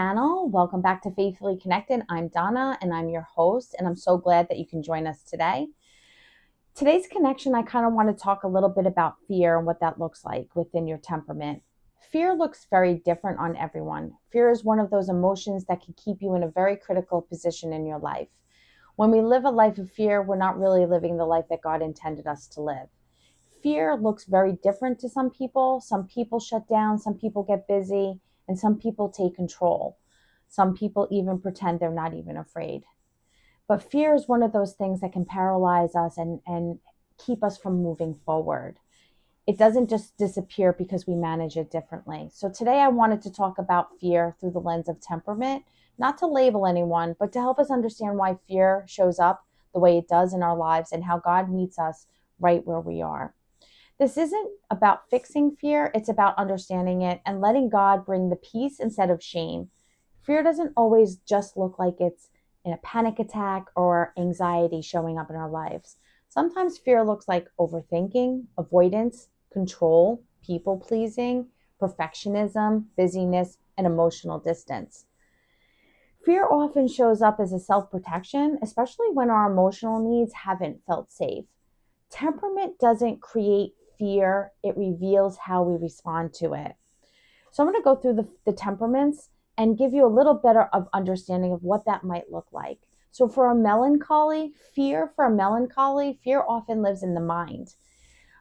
Channel. Welcome back to Faithfully Connected. I'm Donna and I'm your host, and I'm so glad that you can join us today. Today's connection, I kind of want to talk a little bit about fear and what that looks like within your temperament. Fear looks very different on everyone. Fear is one of those emotions that can keep you in a very critical position in your life. When we live a life of fear, we're not really living the life that God intended us to live. Fear looks very different to some people. Some people shut down, some people get busy, and some people take control. Some people even pretend they're not even afraid. But fear is one of those things that can paralyze us and keep us from moving forward. It doesn't just disappear because we manage it differently. So today I wanted to talk about fear through the lens of temperament, not to label anyone, but to help us understand why fear shows up the way it does in our lives and how God meets us right where we are. This isn't about fixing fear, it's about understanding it and letting God bring the peace instead of shame. Fear doesn't always just look like it's in a panic attack or anxiety showing up in our lives. Sometimes fear looks like overthinking, avoidance, control, people pleasing, perfectionism, busyness, and emotional distance. Fear often shows up as a self protection, especially when our emotional needs haven't felt safe. Temperament doesn't create fear, it reveals how we respond to it. So I'm going to go through the temperaments and give you a little better of understanding of what that might look like. So for a melancholy, fear often lives in the mind.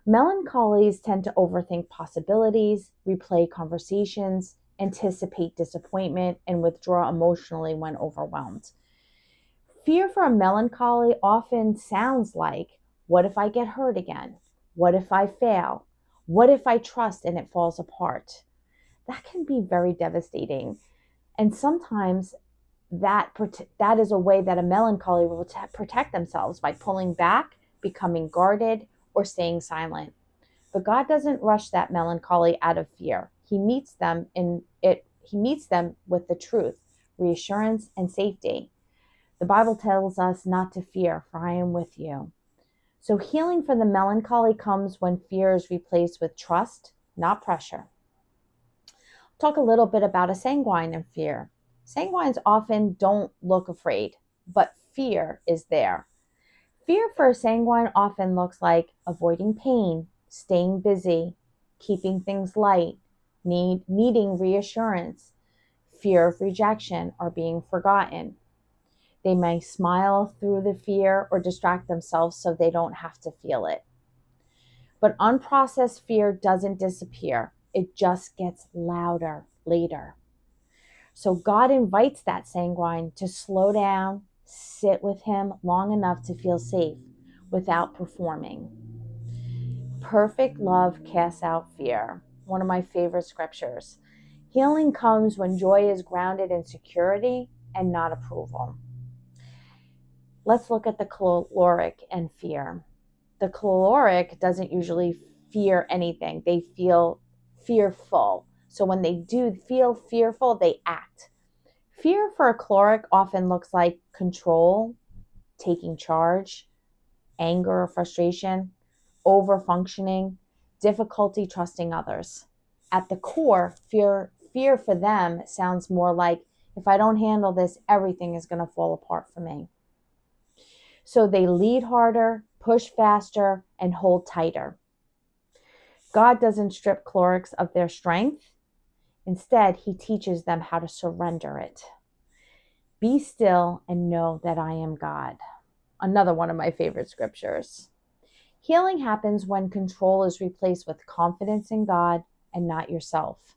Melancholies tend to overthink possibilities, replay conversations, anticipate disappointment, and withdraw emotionally when overwhelmed. Fear for a melancholy often sounds like, what if I get hurt again? What if I fail? What if I trust and it falls apart? That can be very devastating. And sometimes that is a way that a melancholy will protect themselves by pulling back, becoming guarded, or staying silent. But God doesn't rush that melancholy out of fear. He meets them with the truth, reassurance, and safety. The Bible tells us not to fear, for I am with you. So healing for the melancholy comes when fear is replaced with trust, not pressure. Talk a little bit about a sanguine and fear. Sanguines often don't look afraid, but fear is there. Fear for a sanguine often looks like avoiding pain, staying busy, keeping things light, needing reassurance, fear of rejection or being forgotten. They may smile through the fear or distract themselves so they don't have to feel it. But unprocessed fear doesn't disappear, it just gets louder later. So God invites that sanguine to slow down, sit with Him long enough to feel safe without performing. Perfect love casts out fear. One of my favorite scriptures. Healing comes when joy is grounded in security and not approval. Let's look at the caloric and fear. The caloric doesn't usually fear anything. They feel fearful. So when they do feel fearful, they act. Fear for a caloric often looks like control, taking charge, anger or frustration, over-functioning, difficulty trusting others. At the core, fear for them sounds more like, if I don't handle this, everything is going to fall apart for me. So they lead harder, push faster, and hold tighter. God doesn't strip clerics of their strength. Instead, He teaches them how to surrender it. Be still and know that I am God. Another one of my favorite scriptures. Healing happens when control is replaced with confidence in God and not yourself.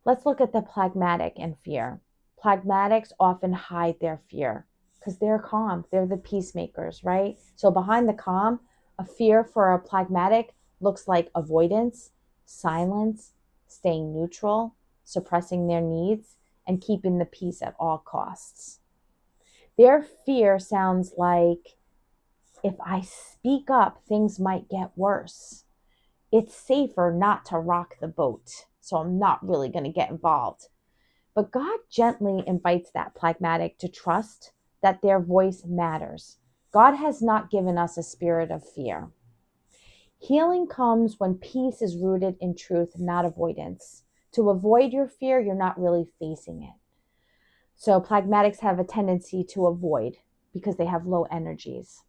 Let's look at the phlegmatic and fear. Phlegmatics often hide their fear because they're calm. They're the peacemakers, right? So behind the calm, a fear for a phlegmatic looks like avoidance, silence, staying neutral, suppressing their needs, and keeping the peace at all costs. Their fear sounds like, if I speak up, things might get worse. It's safer not to rock the boat, so I'm not really going to get involved. But God gently invites that phlegmatic to trust that their voice matters. God has not given us a spirit of fear. Healing comes when peace is rooted in truth, not avoidance. To avoid your fear, you're not really facing it. So phlegmatics have a tendency to avoid because they have low energies.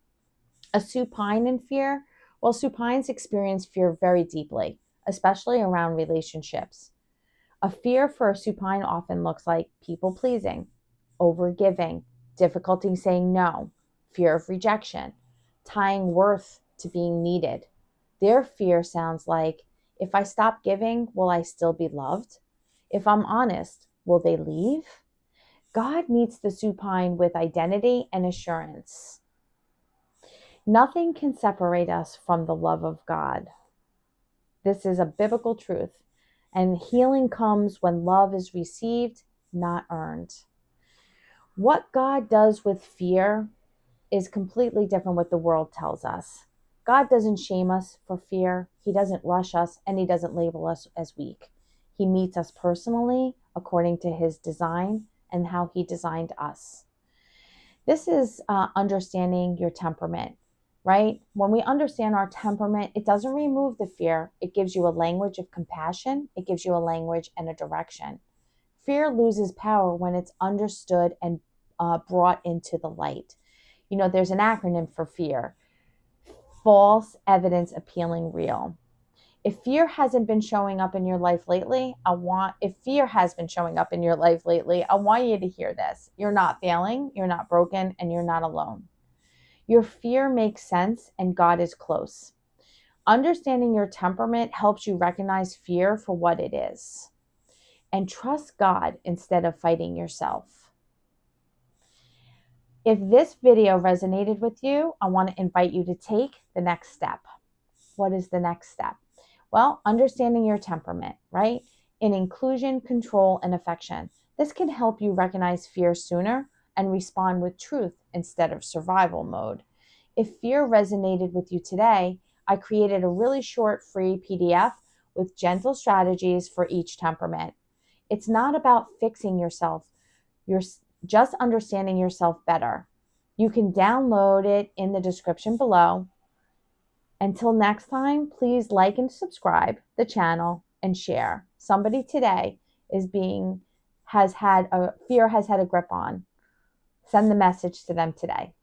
A supine in fear, well, supines experience fear very deeply, especially around relationships. A fear for a supine often looks like people pleasing, overgiving, difficulty saying no, fear of rejection, tying worth to being needed. Their fear sounds like, if I stop giving, will I still be loved? If I'm honest, will they leave? God meets the supine with identity and assurance. Nothing can separate us from the love of God. This is a biblical truth. And healing comes when love is received, not earned. What God does with fear is completely different what the world tells us. God doesn't shame us for fear. He doesn't rush us, and he doesn't label us as weak. He meets us personally according to his design and how he designed us. This is understanding your temperament, right? When we understand our temperament, it doesn't remove the fear. It gives you a language of compassion. It gives you a language and a direction. Fear loses power when it's understood and brought into the light. You know, there's an acronym for fear: false evidence appealing real. If fear hasn't been showing up in your life lately, if fear has been showing up in your life lately, I want you to hear this. You're not failing, you're not broken, and you're not alone. Your fear makes sense, and God is close. Understanding your temperament helps you recognize fear for what it is and trust God instead of fighting yourself. If this video resonated with you, I want to invite you to take the next step. What is the next step? Well, understanding your temperament, right? In inclusion, control, and affection. This can help you recognize fear sooner and respond with truth instead of survival mode. If fear resonated with you today, I created a really short free PDF with gentle strategies for each temperament. It's not about fixing yourself. You're just understanding yourself better. You can download it in the description below. Until next time, please like and subscribe the channel and share. Somebody today fear has had a grip on. Send the message to them today.